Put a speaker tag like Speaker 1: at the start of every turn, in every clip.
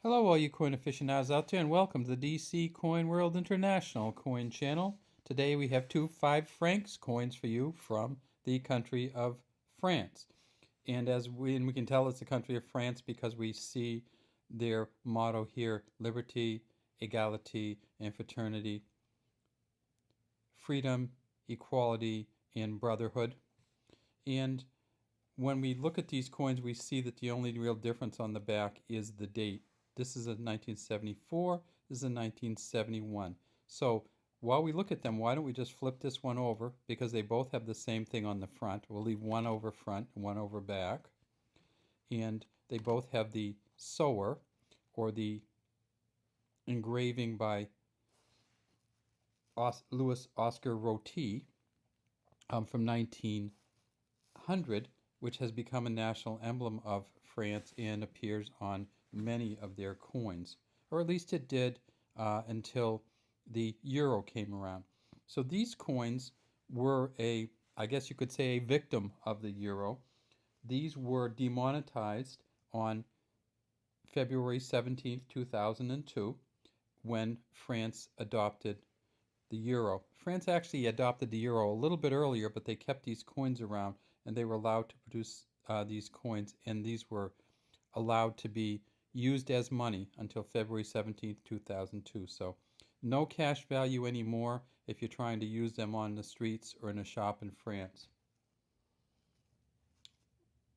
Speaker 1: Hello all you coin aficionados out there, and welcome to the DC Coin World International Coin Channel. Today we have two 5 francs coins for you from the country of France. And we can tell it's the country of France because we see their motto here: liberty, egality, and fraternity, freedom, equality, and brotherhood. And when we look at these coins, we see that the only real difference on the back is the date. This is a 1974, this is a 1971. So while we look at them, why don't we just flip this one over, because they both have the same thing on the front. We'll leave one over front and one over back. And they both have the Sower, or the engraving by Louis Oscar Roty from 1900, which has become a national emblem of France and appears on many of their coins, or at least it did until the euro came around. So these coins were I guess you could say, a victim of the euro. These were demonetized on February 17th, 2002, when France adopted the euro. France actually adopted the euro a little bit earlier, but they kept these coins around, and they were allowed to produce these coins, and these were allowed to be used as money until February 17th, 2002. So no cash value anymore if you're trying to use them on the streets or in a shop in France.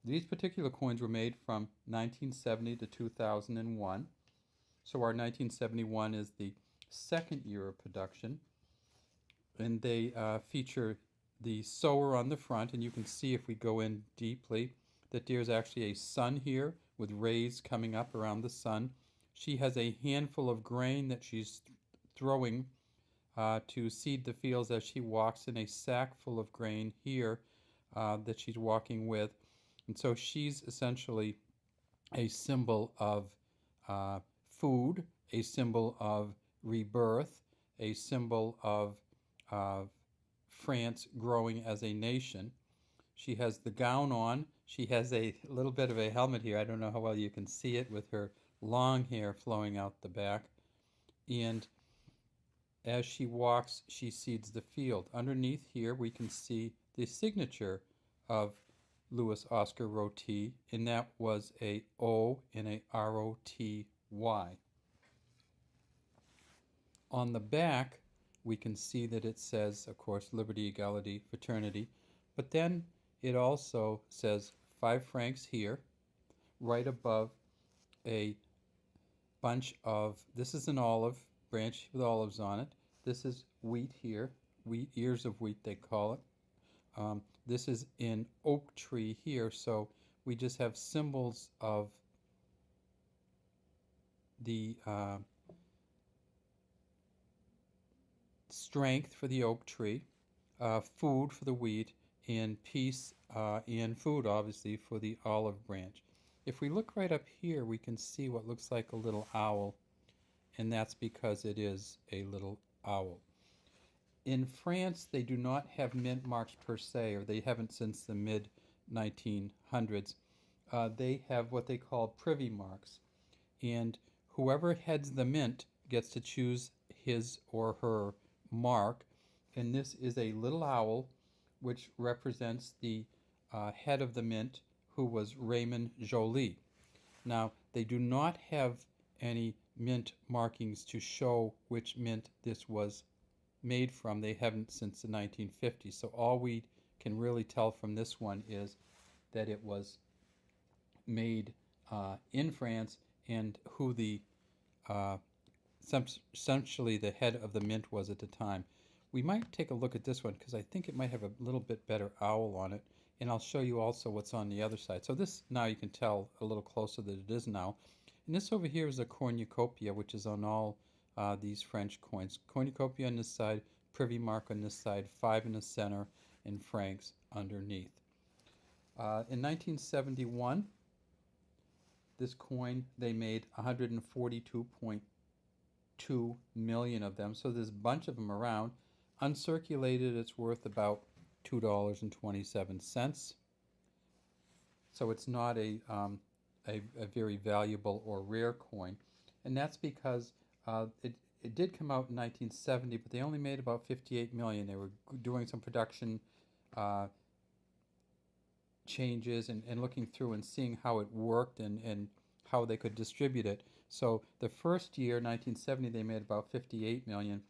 Speaker 1: These particular coins were made from 1970 to 2001. So our 1971 is the second year of production. And they feature the Sower on the front, and you can see if we go in deeply that there's actually a sun here with rays coming up around the sun. She has a handful of grain that she's throwing to seed the fields as she walks, in a sack full of grain here that she's walking with. And so she's essentially a symbol of food, a symbol of rebirth, a symbol of France growing as a nation. She has the gown on. She has a little bit of a helmet here. I don't know how well you can see it, with her long hair flowing out the back. And as she walks, she seeds the field. Underneath here, we can see the signature of Louis Oscar Roty, and that was a O and a R-O-T-Y. On the back, we can see that it says, of course, liberty, equality, fraternity, but then it also says 5 francs here, right above a bunch of, this is an olive branch with olives on it. This is wheat here, wheat, ears of wheat they call it. This is an oak tree here, so we just have symbols of the strength for the oak tree, food for the wheat, and peace and food, obviously, for the olive branch. If we look right up here, we can see what looks like a little owl, and that's because it is a little owl. In France, they do not have mint marks per se, or they haven't since the mid-1900s. They have what they call privy marks, and whoever heads the mint gets to choose his or her mark, and this is a little owl, which represents the head of the mint, who was Raymond Joly. Now, they do not have any mint markings to show which mint this was made from. They haven't since the 1950s. So all we can really tell from this one is that it was made in France, and who the essentially the head of the mint was at the time. We might take a look at this one, because I think it might have a little bit better owl on it, and I'll show you also what's on the other side. So this, now you can tell a little closer that it is now. And this over here is a cornucopia, which is on all these French coins. Cornucopia on this side, privy mark on this side, 5 in the center, and francs underneath. In 1971, this coin, they made 142.2 million of them. So there's a bunch of them around. Uncirculated, it's worth about $2.27. So it's not a very valuable or rare coin. and that's because it did come out in 1970, but they only made about 58 million. They were doing some production changes and looking through and seeing how it worked and how they could distribute it. So the first year, 1970, they made about 58 million.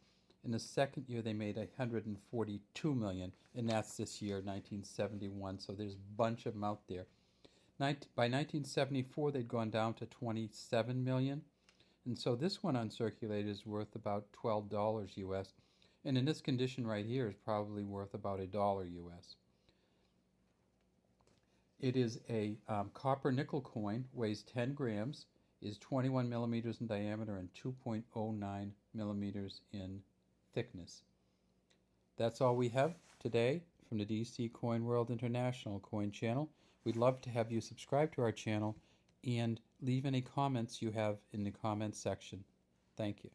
Speaker 1: In the second year, they made 142 million, and that's this year, 1971. So there's a bunch of them out there. By 1974, they'd gone down to 27 million. And so this one uncirculated is worth about $12 US. And in this condition right here is probably worth about $1 US. It is a copper nickel coin, weighs 10 grams, is 21 millimeters in diameter and 2.09 millimeters in thickness. That's all we have today from the DC Coin World International Coin Channel. We'd love to have you subscribe to our channel and leave any comments you have in the comments section. Thank you.